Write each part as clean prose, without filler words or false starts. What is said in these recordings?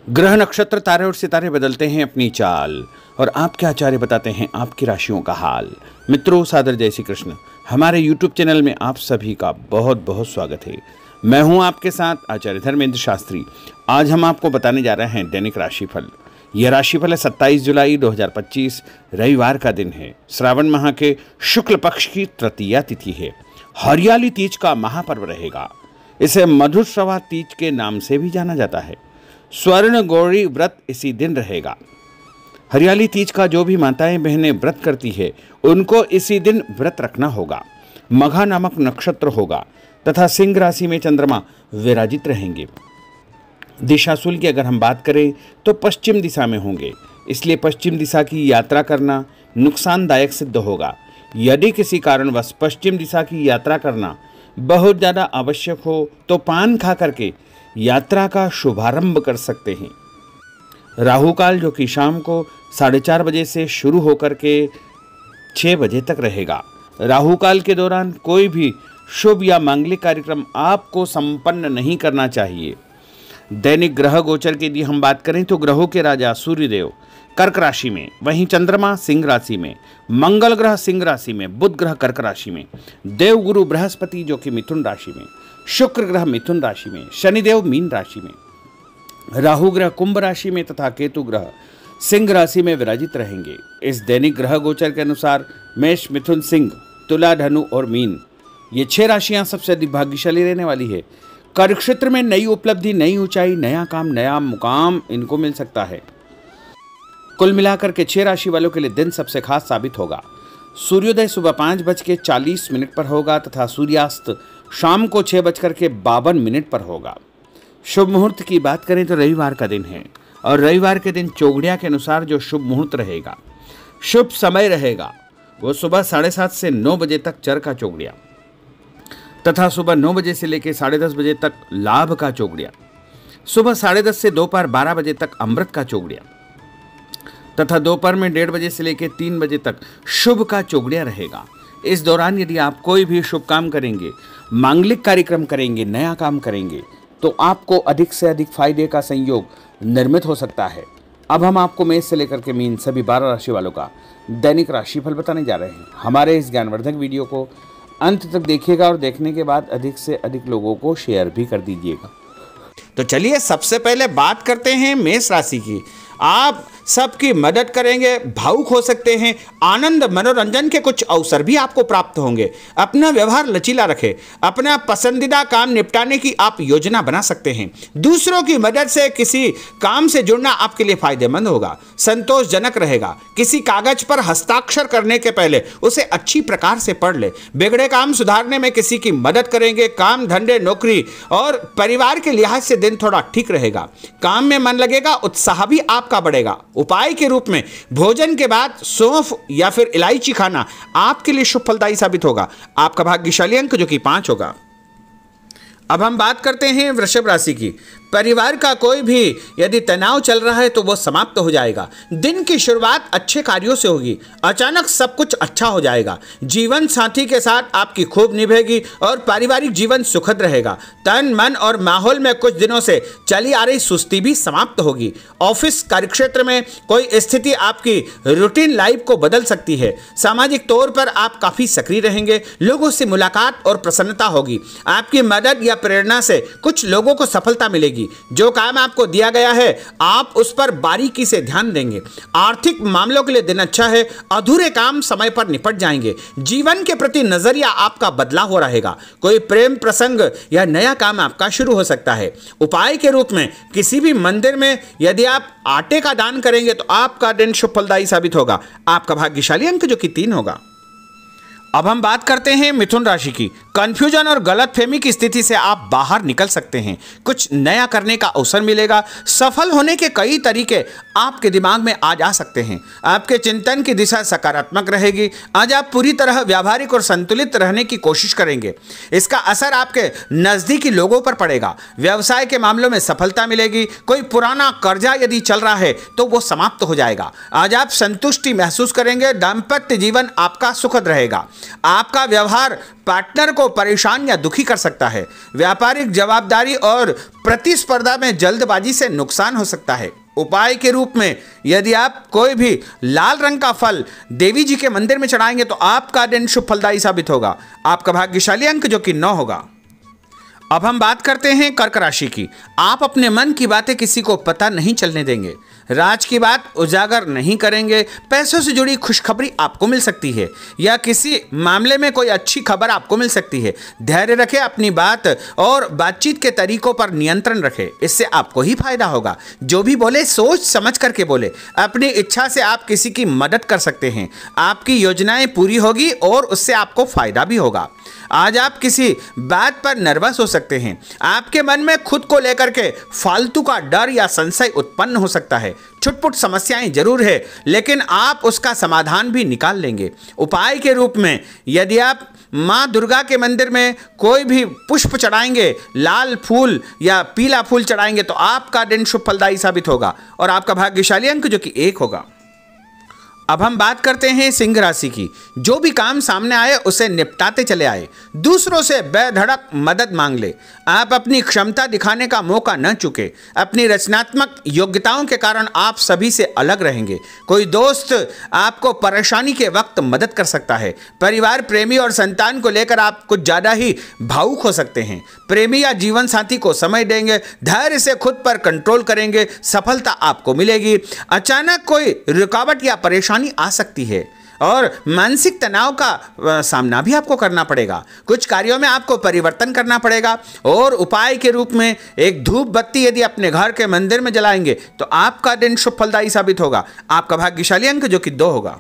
ग्रह नक्षत्र तारे और सितारे बदलते हैं अपनी चाल और आपके आचार्य बताते हैं आपकी राशियों का हाल। मित्रों, सादर जय श्री कृष्ण। हमारे YouTube चैनल में आप सभी का बहुत बहुत स्वागत है। मैं हूं आपके साथ आचार्य धर्मेंद्र शास्त्री। आज हम आपको बताने जा रहे हैं दैनिक राशिफल। यह राशिफल है 27 जुलाई 2025 रविवार का दिन है। श्रावण माह के शुक्ल पक्ष की तृतीया तिथि है। हरियाली तीज का महापर्व रहेगा। इसे मधुश्रवा तीज के नाम से भी जाना जाता है। स्वर्ण गौरी व्रत इसी दिन रहेगा। हरियाली तीज का जो भी माताएं बहनें व्रत करती है उनको इसी दिन व्रत रखना होगा। मघा नामक नक्षत्र होगा तथा सिंह राशि में चंद्रमा विराजित रहेंगे। दिशाशूल की अगर हम बात करें तो पश्चिम दिशा में होंगे, इसलिए पश्चिम दिशा की यात्रा करना नुकसानदायक सिद्ध होगा। यदि किसी कारणवश पश्चिम दिशा की यात्रा करना बहुत ज़्यादा आवश्यक हो तो पान खा करके यात्रा का शुभारंभ कर सकते हैं। राहु काल जो कि शाम को 4:30 बजे से शुरू होकर के 6 बजे तक रहेगा। राहु काल के दौरान कोई भी शुभ या मांगलिक कार्यक्रम आपको संपन्न नहीं करना चाहिए। दैनिक ग्रह गोचर की यदि हम बात करें तो ग्रहों के राजा सूर्यदेव कर्क राशि में, वहीं चंद्रमा सिंह राशि में, मंगल ग्रह सिंह राशि में, बुध ग्रह कर्क राशि में, देवगुरु बृहस्पति जो कि मिथुन राशि में, शुक्र ग्रह मिथुन राशि में, शनिदेव मीन राशि में, राहु ग्रह कुंभ राशि में तथा केतु ग्रह सिंह राशि में विराजित रहेंगे। इस दैनिक ग्रह गोचर के अनुसार मेष, मिथुन, सिंह, तुला, धनु और मीन ये 6 राशियां सबसे अधिक भाग्यशाली रहने वाली है। कार्यक्षेत्र में नई उपलब्धि, नई ऊंचाई, नया काम, नया मुकाम इनको मिल सकता है। कुल मिलाकर के 6 राशि वालों के लिए दिन सबसे खास साबित होगा। सूर्योदय सुबह 5:40 पर होगा तथा सूर्यास्त शाम को 6:52 पर होगा। शुभ मुहूर्त की बात करें तो रविवार का दिन है और रविवार के दिन चौघड़िया के अनुसार जो शुभ मुहूर्त रहेगा, शुभ समय रहेगा वो सुबह 7:30 से 9 बजे तक चर का चौघड़िया तथा सुबह 9 बजे से लेकर 10:30 बजे तक लाभ का चौघड़िया, सुबह 10:30 से दोपहर 12 बजे तक अमृत का चौघड़िया तथा दोपहर में 1:30 बजे से लेकर 3 बजे तक शुभ का चौघड़िया रहेगा। इस दौरान यदि आप कोई भी शुभ काम करेंगे, मांगलिक कार्यक्रम करेंगे, नया काम करेंगे तो आपको अधिक से अधिक फायदे का संयोग निर्मित हो सकता है। अब हम आपको मेष से लेकर के मीन सभी 12 राशि वालों का दैनिक राशिफल बताने जा रहे हैं। हमारे इस ज्ञानवर्धक वीडियो को अंत तक देखिएगा और देखने के बाद अधिक से अधिक लोगों को शेयर भी कर दीजिएगा। तो चलिए सबसे पहले बात करते हैं मेष राशि की। आप सबकी मदद करेंगे, भावुक हो सकते हैं, आनंद मनोरंजन के कुछ अवसर भी आपको प्राप्त होंगे। अपना व्यवहार लचीला रखें, अपना पसंदीदा काम निपटाने की आप योजना बना सकते हैं। दूसरों की मदद से किसी काम से जुड़ना आपके लिए फायदेमंद होगा, संतोषजनक रहेगा। किसी कागज पर हस्ताक्षर करने के पहले उसे अच्छी प्रकार से पढ़ ले। बिगड़े काम सुधारने में किसी की मदद करेंगे। काम, धंधे, नौकरी और परिवार के लिहाज से दिन थोड़ा ठीक रहेगा। काम में मन लगेगा, उत्साह भी आपका बढ़ेगा। उपाय के रूप में भोजन के बाद सौंफ या फिर इलायची खाना आपके लिए शुभ फलदायी साबित होगा। आपका भाग्यशाली अंक जो कि 5 होगा। अब हम बात करते हैं वृषभ राशि की। परिवार का कोई भी यदि तनाव चल रहा है तो वो समाप्त हो जाएगा। दिन की शुरुआत अच्छे कार्यों से होगी। अचानक सब कुछ अच्छा हो जाएगा। जीवन साथी के साथ आपकी खूब निभेगी और पारिवारिक जीवन सुखद रहेगा। तन, मन और माहौल में कुछ दिनों से चली आ रही सुस्ती भी समाप्त होगी। ऑफिस कार्यक्षेत्र में कोई स्थिति आपकी रूटीन लाइफ को बदल सकती है। सामाजिक तौर पर आप काफी सक्रिय रहेंगे। लोगों से मुलाकात और प्रसन्नता होगी। आपकी मदद या प्रेरणा से कुछ लोगों को सफलता मिलेगी। जो काम आपको दिया गया है आप उस पर बारीकी से ध्यान देंगे। आर्थिक मामलों के लिए दिन अच्छा है। अधूरे काम समय पर निपट जाएंगे। जीवन के प्रति नजरिया आपका बदला हो रहेगा। कोई प्रेम प्रसंग या नया काम आपका शुरू हो सकता है। उपाय के रूप में किसी भी मंदिर में यदि आप आटे का दान करेंगे तो आपका दिन शुभ फलदायी साबित होगा। आपका भाग्यशाली अंक जो कि 3 होगा। अब हम बात करते हैं मिथुन राशि की। कंफ्यूजन और गलतफहमी की स्थिति से आप बाहर निकल सकते हैं। कुछ नया करने का अवसर मिलेगा। सफल होने के कई तरीके आपके दिमाग में आ जा सकते हैं। आपके चिंतन की दिशा सकारात्मक रहेगी। आज आप पूरी तरह व्यावहारिक और संतुलित रहने की कोशिश करेंगे। इसका असर आपके नजदीकी लोगों पर पड़ेगा। व्यवसाय के मामलों में सफलता मिलेगी। कोई पुराना कर्जा यदि चल रहा है तो वो समाप्त हो जाएगा। आज आप संतुष्टि महसूस करेंगे। दाम्पत्य जीवन आपका सुखद रहेगा। आपका व्यवहार पार्टनर को परेशान या दुखी कर सकता है। व्यापारिक जवाबदारी और प्रतिस्पर्धा में जल्दबाजी से नुकसान हो सकता है। उपाय के रूप में यदि आप कोई भी लाल रंग का फल देवी जी के मंदिर में चढ़ाएंगे तो आपका दिन शुभ फलदायी साबित होगा। आपका भाग्यशाली अंक जो कि 9 होगा। अब हम बात करते हैं कर्क राशि की। आप अपने मन की बातें किसी को पता नहीं चलने देंगे। राज की बात उजागर नहीं करेंगे। पैसों से जुड़ी खुशखबरी आपको मिल सकती है या किसी मामले में कोई अच्छी खबर आपको मिल सकती है। धैर्य रखें, अपनी बात और बातचीत के तरीकों पर नियंत्रण रखें, इससे आपको ही फायदा होगा। जो भी बोले सोच समझ करके बोले। अपनी इच्छा से आप किसी की मदद कर सकते हैं। आपकी योजनाएं पूरी होगी और उससे आपको फायदा भी होगा। आज आप किसी बात पर नर्वस हो सकते हैं। आपके मन में खुद को लेकर के फालतू का डर या संशय उत्पन्न हो सकता है। छुटपुट समस्याएं जरूर है, लेकिन आप उसका समाधान भी निकाल लेंगे। उपाय के रूप में यदि आप माँ दुर्गा के मंदिर में कोई भी पुष्प चढ़ाएंगे, लाल फूल या पीला फूल चढ़ाएंगे तो आपका दिन शुभ फलदायी साबित होगा और आपका भाग्यशाली अंक जो कि 1 होगा। अब हम बात करते हैं सिंह राशि की। जो भी काम सामने आए उसे निपटाते चले आए। दूसरों से बेधड़क मदद मांग ले। आप अपनी क्षमता दिखाने का मौका न चुके। अपनी रचनात्मक योग्यताओं के कारण आप सभी से अलग रहेंगे। कोई दोस्त आपको परेशानी के वक्त मदद कर सकता है। परिवार, प्रेमी और संतान को लेकर आप कुछ ज़्यादा ही भावुक हो सकते हैं। प्रेमी या जीवन साथी को समय देंगे। धैर्य से खुद पर कंट्रोल करेंगे। सफलता आपको मिलेगी। अचानक कोई रुकावट या परेशानी आ सकती है और मानसिक तनाव का सामना भी आपको करना पड़ेगा। कुछ कार्यों में आपको परिवर्तन करना पड़ेगा और उपाय के रूप में एक धूप बत्ती यदि अपने घर के मंदिर में जलाएंगे तो आपका दिन शुभ फलदायी साबित होगा। आपका भाग्यशाली अंक जो कि 2 होगा।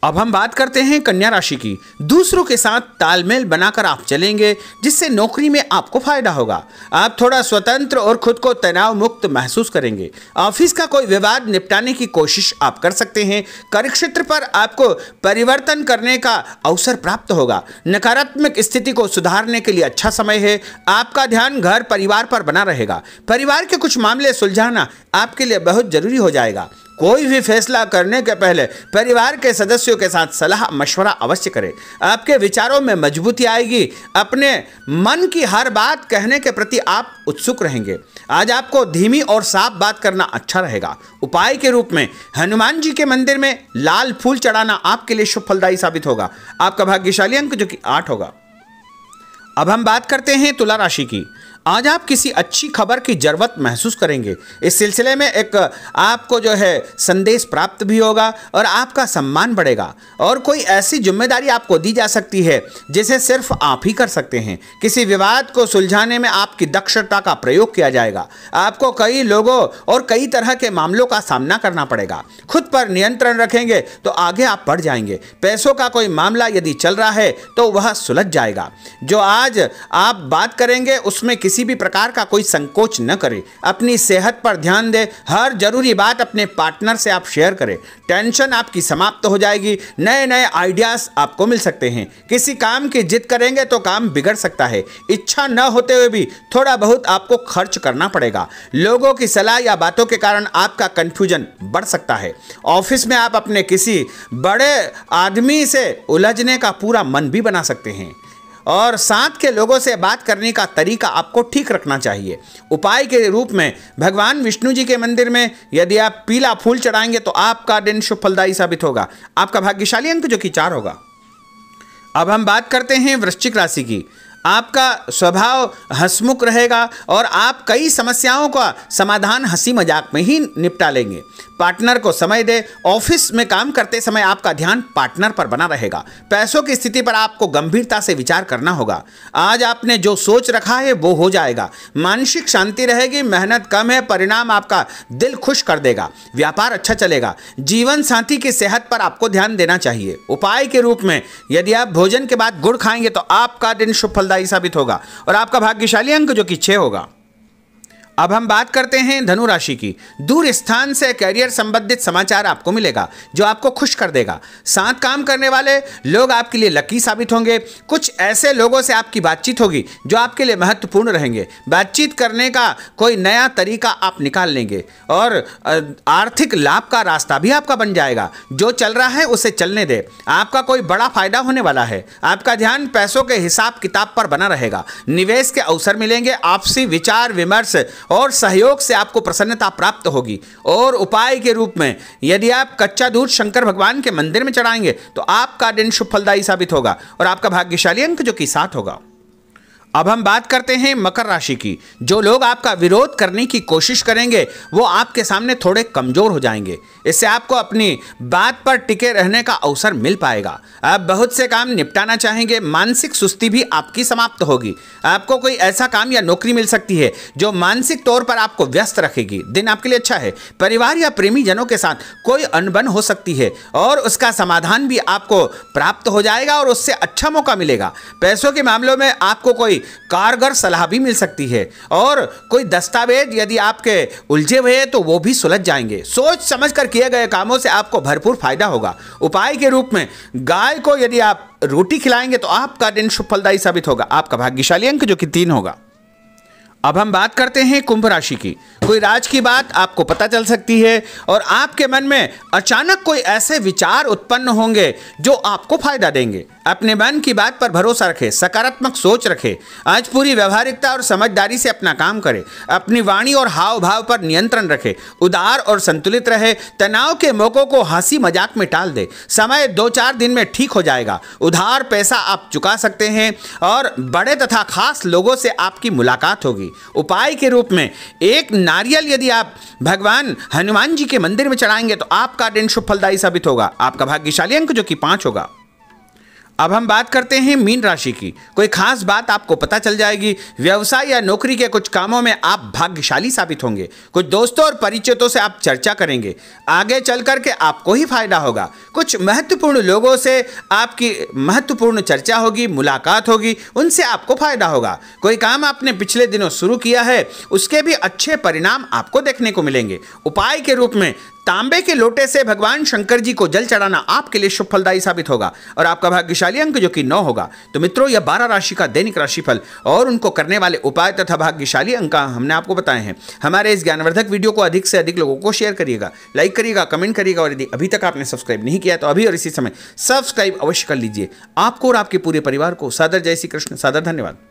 अब हम बात करते हैं कन्या राशि की। दूसरों के साथ तालमेल बनाकर आप चलेंगे, जिससे नौकरी में आपको फायदा होगा। आप थोड़ा स्वतंत्र और खुद को तनाव मुक्त महसूस करेंगे। ऑफिस का कोई विवाद निपटाने की कोशिश आप कर सकते हैं। कार्यक्षेत्र पर आपको परिवर्तन करने का अवसर प्राप्त होगा। नकारात्मक स्थिति को सुधारने के लिए अच्छा समय है। आपका ध्यान घर परिवार पर बना रहेगा। परिवार के कुछ मामले सुलझाना आपके लिए बहुत जरूरी हो जाएगा। कोई भी फैसला करने के पहले परिवार के सदस्यों के साथ सलाह मशवरा अवश्य करें। आपके विचारों में मजबूती आएगी। अपने मन की हर बात कहने के प्रति आप उत्सुक रहेंगे। आज आपको धीमी और साफ बात करना अच्छा रहेगा। उपाय के रूप में हनुमान जी के मंदिर में लाल फूल चढ़ाना आपके लिए शुभ फलदायी साबित होगा। आपका भाग्यशाली अंक जो कि 8 होगा। अब हम बात करते हैं तुला राशि की। आज आप किसी अच्छी खबर की जरूरत महसूस करेंगे। इस सिलसिले में एक आपको जो है संदेश प्राप्त भी होगा और आपका सम्मान बढ़ेगा और कोई ऐसी जिम्मेदारी आपको दी जा सकती है जिसे सिर्फ आप ही कर सकते हैं। किसी विवाद को सुलझाने में आपकी दक्षता का प्रयोग किया जाएगा। आपको कई लोगों और कई तरह के मामलों का सामना करना पड़ेगा। खुद पर नियंत्रण रखेंगे तो आगे आप बढ़ जाएंगे। पैसों का कोई मामला यदि चल रहा है तो वह सुलझ जाएगा। जो आज आप बात करेंगे उसमें किसी भी प्रकार का कोई संकोच न करें। अपनी सेहत पर ध्यान दें। हर जरूरी बात अपने पार्टनर से आप शेयर करें। टेंशन आपकी समाप्त हो जाएगी। नए नए आइडियाज आपको मिल सकते हैं। किसी काम की जिद करेंगे तो काम बिगड़ सकता है। इच्छा न होते हुए भी थोड़ा बहुत आपको खर्च करना पड़ेगा। लोगों की सलाह या बातों के कारण आपका कंफ्यूजन बढ़ सकता है। ऑफिस में आप अपने किसी बड़े आदमी से उलझने का पूरा मन भी बना सकते हैं और साथ के लोगों से बात करने का तरीका आपको ठीक रखना चाहिए। उपाय के रूप में भगवान विष्णु जी के मंदिर में यदि आप पीला फूल चढ़ाएंगे तो आपका दिन शुभ फलदायी साबित होगा। आपका भाग्यशाली अंक जो कि 4 होगा। अब हम बात करते हैं वृश्चिक राशि की। आपका स्वभाव हंसमुख रहेगा और आप कई समस्याओं का समाधान हंसी मजाक में ही निपटा लेंगे। पार्टनर को समय दे। ऑफिस में काम करते समय आपका ध्यान पार्टनर पर बना रहेगा। पैसों की स्थिति पर आपको गंभीरता से विचार करना होगा। आज आपने जो सोच रखा है वो हो जाएगा। मानसिक शांति रहेगी। मेहनत कम है, परिणाम आपका दिल खुश कर देगा। व्यापार अच्छा चलेगा। जीवन साथी की सेहत पर आपको ध्यान देना चाहिए। उपाय के रूप में यदि आप भोजन के बाद गुड़ खाएंगे तो आपका दिन शुभ फलदायी साबित होगा और आपका भाग्यशाली अंक जो कि 6 होगा। अब हम बात करते हैं धनु राशि की। दूर स्थान से करियर संबंधित समाचार आपको मिलेगा जो आपको खुश कर देगा। साथ काम करने वाले लोग आपके लिए लकी साबित होंगे। कुछ ऐसे लोगों से आपकी बातचीत होगी जो आपके लिए महत्वपूर्ण रहेंगे। बातचीत करने का कोई नया तरीका आप निकाल लेंगे और आर्थिक लाभ का रास्ता भी आपका बन जाएगा। जो चल रहा है उसे चलने दे, आपका कोई बड़ा फायदा होने वाला है। आपका ध्यान पैसों के हिसाब किताब पर बना रहेगा। निवेश के अवसर मिलेंगे। आपसी विचार विमर्श और सहयोग से आपको प्रसन्नता प्राप्त होगी। और उपाय के रूप में यदि आप कच्चा दूध शंकर भगवान के मंदिर में चढ़ाएंगे तो आपका दिन शुभ फलदायी साबित होगा और आपका भाग्यशाली अंक जो कि 7 होगा। अब हम बात करते हैं मकर राशि की। जो लोग आपका विरोध करने की कोशिश करेंगे वो आपके सामने थोड़े कमजोर हो जाएंगे। इससे आपको अपनी बात पर टिके रहने का अवसर मिल पाएगा। आप बहुत से काम निपटाना चाहेंगे। मानसिक सुस्ती भी आपकी समाप्त होगी। आपको कोई ऐसा काम या नौकरी मिल सकती है जो मानसिक तौर पर आपको व्यस्त रखेगी। दिन आपके लिए अच्छा है। परिवार या प्रेमी जनों के साथ कोई अनबन हो सकती है और उसका समाधान भी आपको प्राप्त हो जाएगा और उससे अच्छा मौका मिलेगा। पैसों के मामलों में आपको कोई कारगर सलाह भी मिल सकती है और कोई दस्तावेज यदि आपके उलझे हुए हैं तो वो भी सुलझ जाएंगे। सोच समझकर किए गए कामों से आपको भरपूर फायदा होगा। उपाय के रूप में गाय को यदि आप रोटी खिलाएंगे तो आपका दिन शुभ फलदायी साबित होगा। आपका भाग्यशाली अंक जो कि 3 होगा। अब हम बात करते हैं कुंभ राशि की। कोई राज की बात आपको पता चल सकती है और आपके मन में अचानक कोई ऐसे विचार उत्पन्न होंगे जो आपको फायदा देंगे। अपने मन की बात पर भरोसा रखें, सकारात्मक सोच रखें। आज पूरी व्यवहारिकता और समझदारी से अपना काम करें। अपनी वाणी और हाव भाव पर नियंत्रण रखें। उदार और संतुलित रहे। तनाव के मौकों को हंसी मजाक में टाल दे। समय 2-4 दिन में ठीक हो जाएगा। उधार पैसा आप चुका सकते हैं और बड़े तथा खास लोगों से आपकी मुलाकात होगी। उपाय के रूप में एक नारियल यदि आप भगवान हनुमान जी के मंदिर में चढ़ाएंगे तो आपका दिन शुभ फलदायी साबित होगा। आपका भाग्यशाली अंक जो कि 5 होगा। अब हम बात करते हैं मीन राशि की। कोई खास बात आपको पता चल जाएगी। व्यवसाय या नौकरी के कुछ कामों में आप भाग्यशाली साबित होंगे। कुछ दोस्तों और परिचितों से आप चर्चा करेंगे। आगे चल करके आपको ही फायदा होगा। कुछ महत्वपूर्ण लोगों से आपकी महत्वपूर्ण चर्चा होगी, मुलाकात होगी, उनसे आपको फायदा होगा। कोई काम आपने पिछले दिनों शुरू किया है उसके भी अच्छे परिणाम आपको देखने को मिलेंगे। उपाय के रूप में तांबे के लोटे से भगवान शंकर जी को जल चढ़ाना आपके लिए शुभ फलदायी साबित होगा और आपका भाग्यशाली अंक जो कि 9 होगा। तो मित्रों, यह 12 राशि का दैनिक राशिफल और उनको करने वाले उपाय तथा भाग्यशाली अंक हमने आपको बताए हैं। हमारे इस ज्ञानवर्धक वीडियो को अधिक से अधिक लोगों को शेयर करिएगा, लाइक करिएगा, कमेंट करिएगा और यदि अभी तक आपने सब्सक्राइब नहीं किया तो अभी और इसी समय सब्सक्राइब अवश्य कर लीजिए। आपको और आपके पूरे परिवार को सादर जय श्री कृष्ण, सादर धन्यवाद।